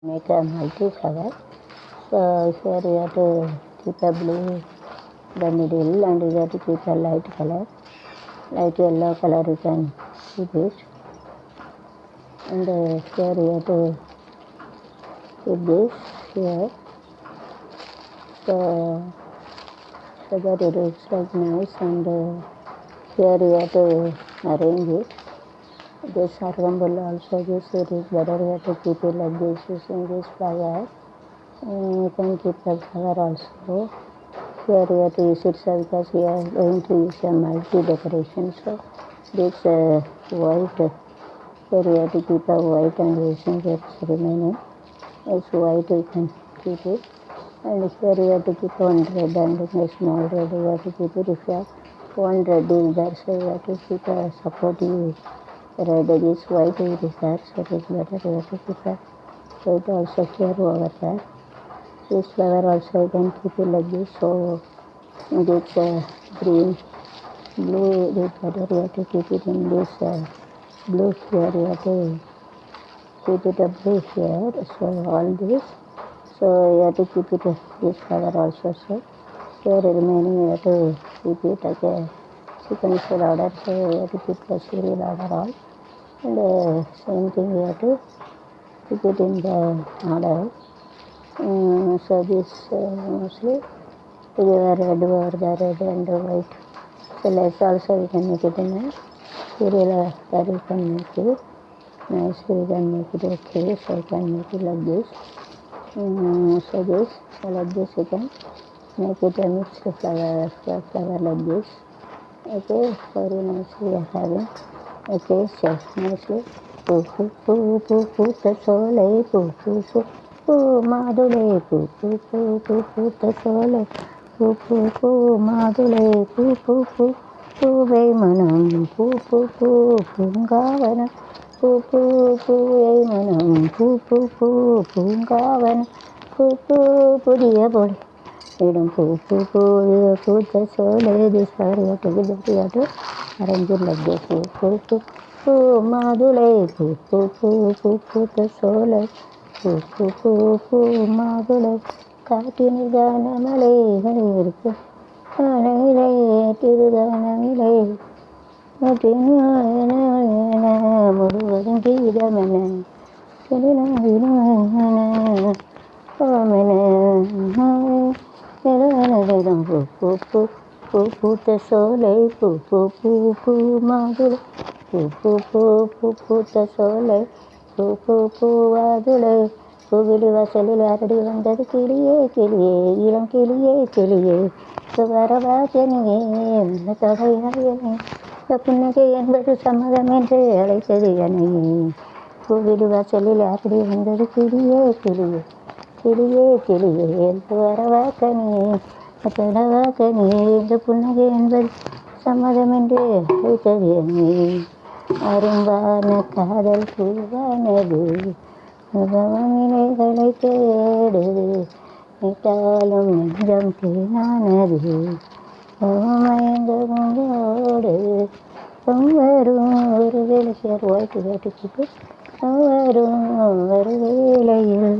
Make a multi-flower. So here you have to keep a blue the middle, and you have to keep a light color, light yellow color you can keep it. And here you have to keep this here, so that it looks like nice. And here you have to arrange it. This argambula also, this it is better you have to keep it like this, using this flower. You can keep the flower also. Here you have to use it, so because we are going to use a multi decoration. So this white, here you have to keep a white, and using this remaining is white, you can keep it. And here you have to keep one red, and in a small red you have to keep it. If you have one red is there, so you have to keep a supportive red. This white is there, so it is better you have to keep a white also here over there. This flower also you can keep it like this. So this green, blue, this better you have to keep it in this blue here. You have to keep it a blue here. So all this. So you have to keep it this flower also. So here remaining you have to keep it like a sequential order. So you have to keep a serial order all. And same thing you have to keep it in the order. So this mostly together red over the red and white. So let's also we can make it in a serial order. You can make it nicely. You can make it okay. So you can make it like this. So like this you can make it a mixed flower like this. Okay, very nicely we are having. Okay, so nicely. Poo poo poo poo poo the sole, poo poo poo poo madule, poo poo poo poo poo the sole, poo poo poo madule, poo poo poo பூவை மனம் பூ பூ பூ பூங்காவனம் பூ பூ பூவை மனம் பூ பூ பூ பூங்காவனம் பூ பூ புதிய பொடி இடம் பூ பூ பூவிய பூத்த சோலை. This flower you have to give it, you have to arrange it like this. பூ பூ பூ பூ மாதுளை பூ பூ பூ பூ பூத்த சோலை பூ பூ பூ பூ மாதுளை காட்டினில் கானமலைகள் இருக்கு அணையிலே திருதானமிலை முழுவதும் கீதமென பூ பூ பூ பூத்த சோலை பூ பூ பூ பூ மாதுளை பூ பூ பூ பூ பூத்த சோலை பூ பூ பூவாதுளை பூவிலி வாசலில் அரடி வந்தது கிளியே கிளியே இளம் கிளியே கிளியே வரவாசனியே தொகையாயனே புன்னகை என்பது சம்மதம் என்று அழைத்தது எனையே பூவிலி வாசலில் அரடி வந்தது கிளியே கிளியே கிளியே கிளியே என்று வரவாக்கனியே தொடவாக்கனியே இந்த புன்னகை என்பது சம்மதம் என்று அழைத்தது எனையே அரும்பான காதல் பூவானது முகமினைகளை தேடுது நிட்டாலும் நெஞ்சம் தேனானது மயங்கோடு வரும் ஒரு வேலை சேர் வாய்ப்பு கேட்டுக்கிட்டு வரும் ஒரு வேளையில்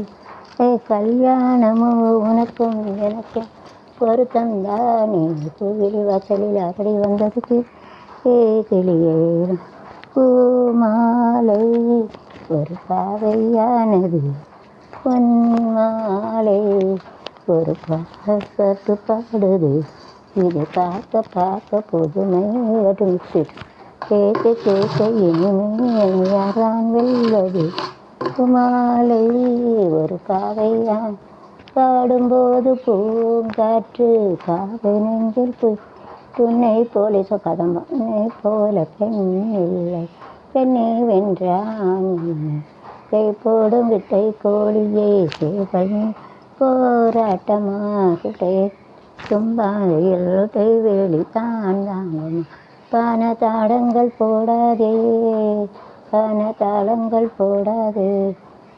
கல்யாணமோ உனக்கும் எனக்கும் பொருத்தந்தானே பூவிலி வாசலில் அப்படி வந்ததுக்கு கிளியே பூமாலை ஒரு பாவையானது பொன்மாலை ஒரு பாட்டு பாடுது இது பார்க்க பார்க்க புதுமை மிக்சிட் கேட்க கேட்க இனிமே யாரான் வெல்லது மாலை ஒரு பாவையான் பாடும்போது பூங்காற்று பாவை நெஞ்சில் துணை போல கதம்பா உன்னை போல பெண் இல்லை பெண்ணை வென்றான் கை போடும் விட்டை கோழியே சேவல் போராட்டமா குட்டை தும்பாயில் வேலி தான் தாங்கம்மா பான தாளங்கள் போடாதே பான தாளங்கள் போடாதே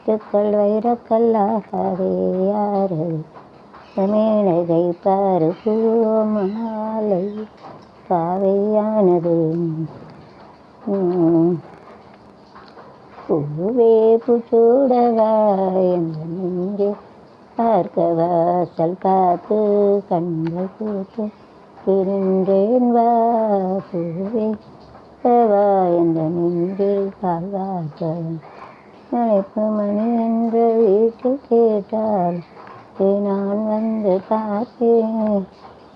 துக்கள் வைரக்கல்லாகாதே யாரு மேலகை பாரு பூமாலை பாவையானது பூவே பூச்சூடவா எந்த நெஞ்சே பார்க்க வாசல் காத்து கண்கள் பூத்து பிரிந்தேன் வா பூவே வா எந்த நெஞ்சில் கால்வாக்க அழைப்பு மணி என்று வீட்டில் கேட்டால் நான் வந்து பார்ப்பேன்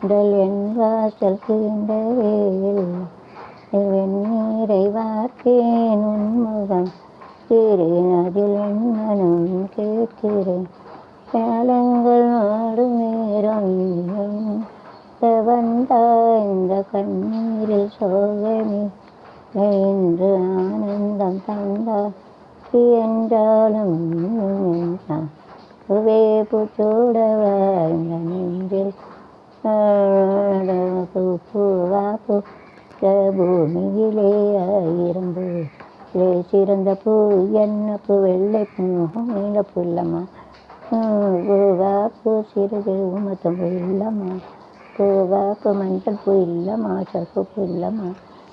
உடல் என் வாசல் தீண்ட வேல் வெந்நீரை வார்த்தேன் உன்முகம் தீரேன் அதில் என் மனம் கேட்கிறேன் காலங்கள் நாடும் நேரம் வந்தா இந்த கண்ணீரில் சோகமே என்று ஆனந்தம் தந்தா என்றாலும் பூவே பூச்சூடவா இந்த நெஞ்சில் பூவா பூ பூமியிலே ஆயிரம் பூ சிறந்த பூ என்ன பூ வெள்ளை பூ நீல பூ இல்லம்மா பூவா பூ சிறிது ஊமத்தம் பூ இல்லம்மா பூவா பூ மஞ்சள் பூ இல்லம்மா சப்பு பூ இல்லம்மா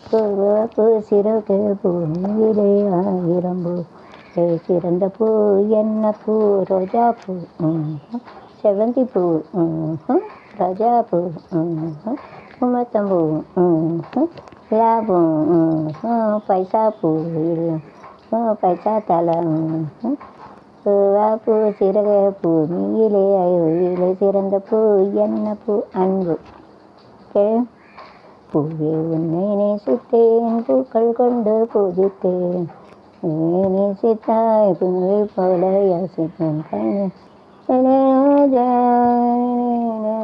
பூவா பூ சிறகு பூமியிலே ஆயிரம் பூ சிறந்த பூ என்ன பூ ரோஜா பூ செவந்தி பூ ரோஜா பூ ஊமத்தம்பூ லாபூ பைசா பூ பைசா தலை பூவா பூ சிறகு பூமியிலே உயிலே சிறந்த பூ என்ன பூ அன்பு பூவே உன்னை நேசித்தேன் பூக்கள் கொண்டு பூஜித்தேன் நேசித்தாய் பூவை போல யோசித்தேன் கண்ணு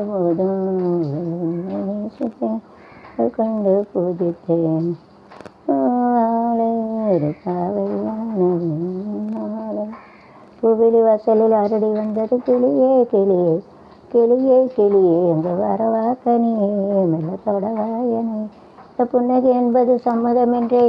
போதும் நேசித்தேன் கொண்டு பூஜித்தேன் பூவிலி வாசலில் அரடி வந்தது கிளியே கிளியே கிளியே கிளியே எங்க வரவா கனியே மெல்ல தொடவாயனே புன்னகை என்பது சம்மதம் என்றே